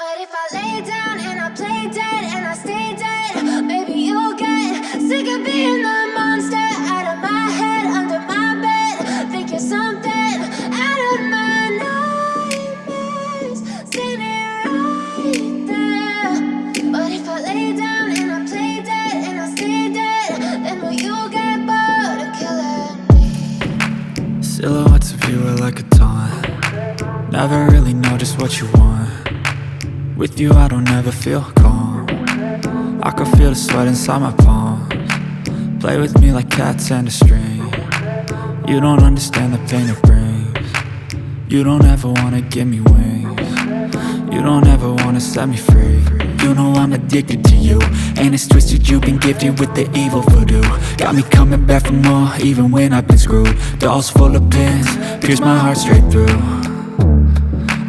But if I lay down and I play dead and I stay dead, maybe you'll get sick of being the monster out of my head, under my bed. Think you're something out of my nightmares, standing right there. But if I lay down and I play dead and I stay dead, then will you get bored of killing me? Silhouettes of you are like a taunt. Never really know just what you want. With you I don't ever feel calm. I can feel the sweat inside my palms. Play with me like cats and a string. You don't understand the pain it brings. You don't ever wanna give me wings. You don't ever wanna set me free. You know I'm addicted to you, and it's twisted, you've been gifted with the evil voodoo. Got me coming back for more, even when I've been screwed. Dolls full of pins, pierce my heart straight through.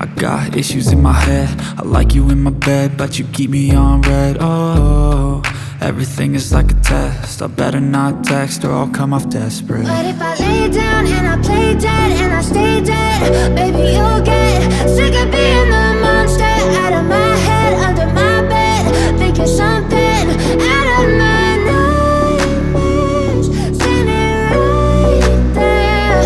I got issues in my head, I like you in my bed, but you keep me on red. Oh, everything is like a test, I better not text or I'll come off desperate. But if I lay down and I play dead and I stay dead, baby you'll get sick of being the monster out of my head, under my bed. Think you're something out of my nightmares, standing right there.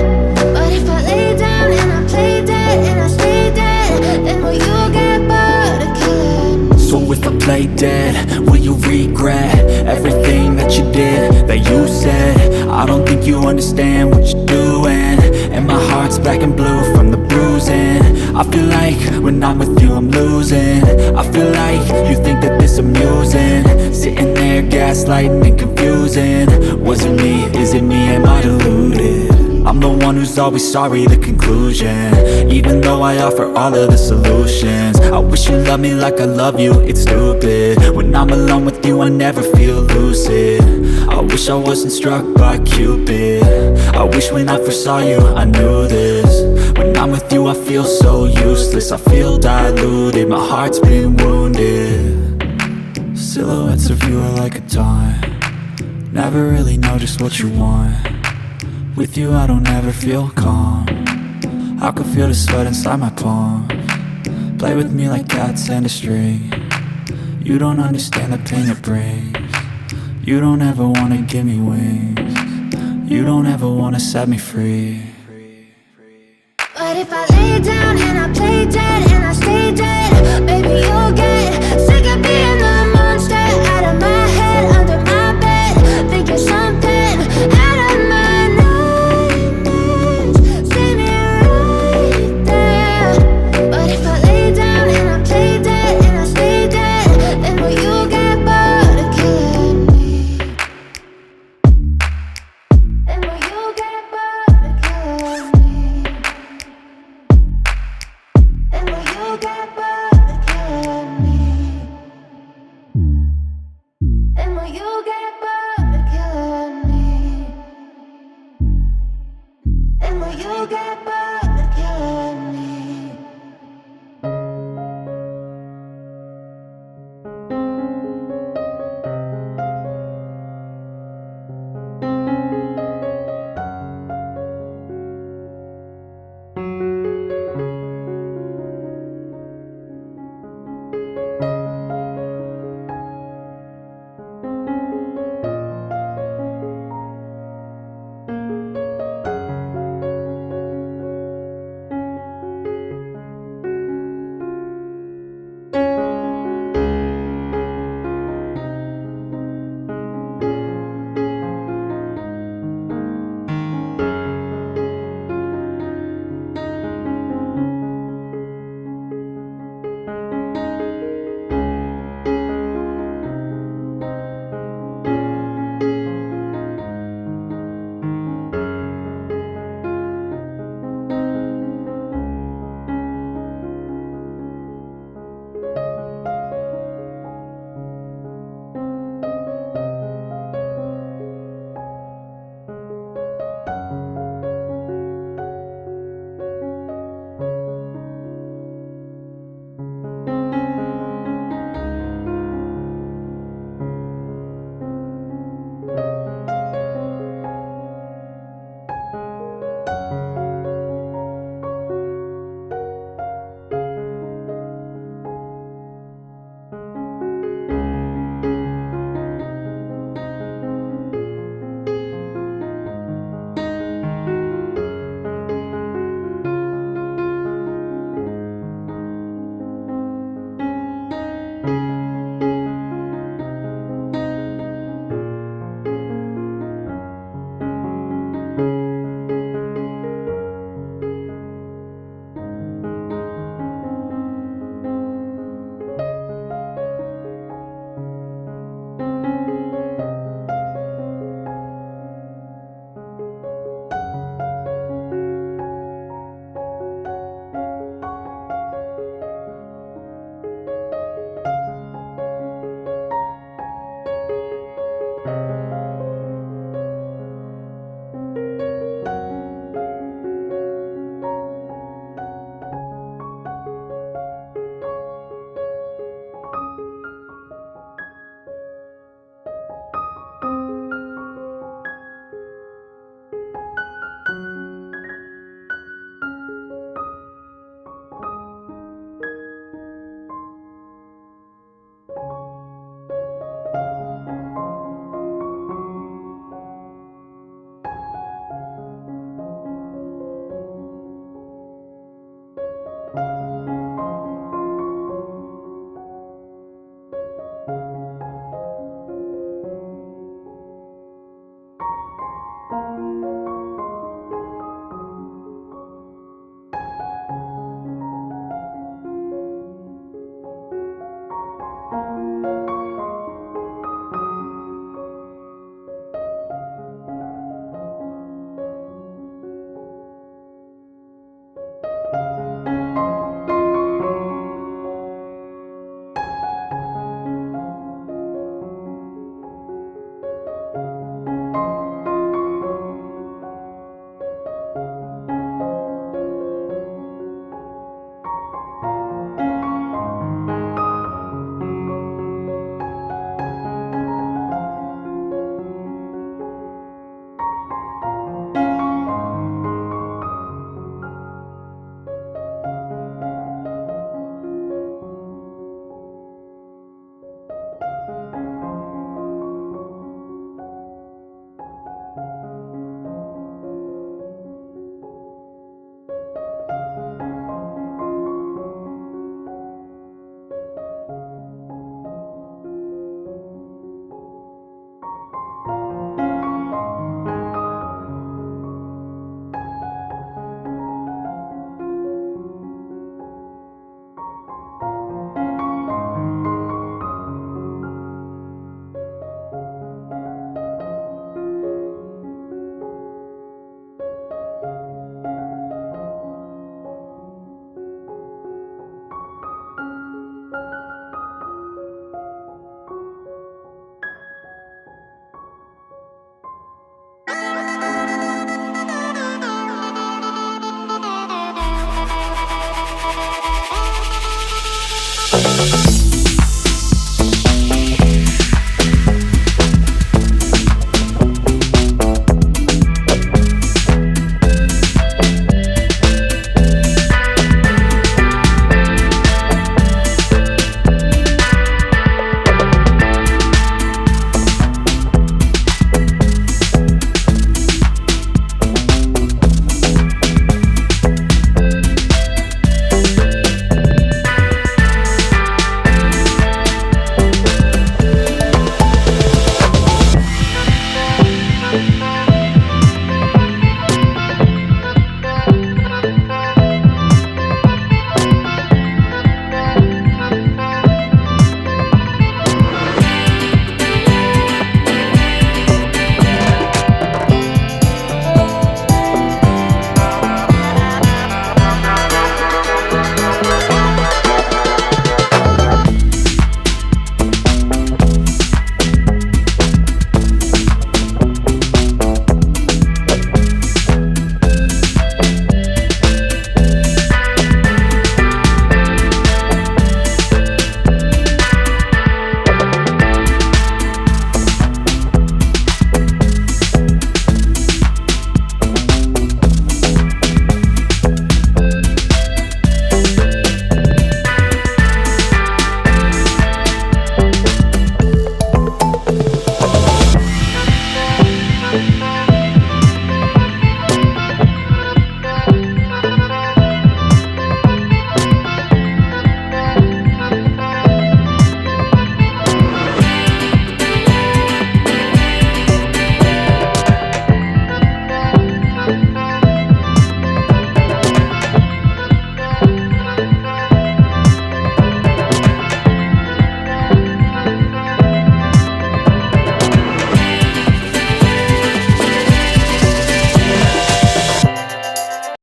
But if I lay down and I play dead and I stay dead, then will you get bored of killing me? So if I play dead, will you regret everything that you did, that you said? I don't think you understand what you're doing, and my heart's black and blue from the bruising. I feel like when I'm with you I'm losing. I feel like you think that this amusing, sitting there gaslighting and confusing. Was it me? Is it me? Am I deluded? I'm the one who's always sorry, the conclusion, even though I offer all of the solutions. I wish you loved me like I love you, it's stupid. When I'm alone with you I never feel lucid. I wish I wasn't struck by Cupid. I wish when I first saw you I knew this. When I'm with you I feel so useless, I feel diluted, my heart's been wounded. Silhouettes of you are like a taunt. Never really know just what you want. With you I don't ever feel calm. I can feel the sweat inside my palms. Play with me like cats and a string. You don't understand the pain it brings. You don't ever wanna give me wings. You don't ever wanna set me free. But if I lay down and I play dead and I stay dead, baby you'll get sick of being the monster out of my head, under my bed. Think you're something out of my nightmares, standing right there. But if I lay down and I play dead and I stay dead, then will you get bored of killing me? Then will you get bored of killing me? And will you get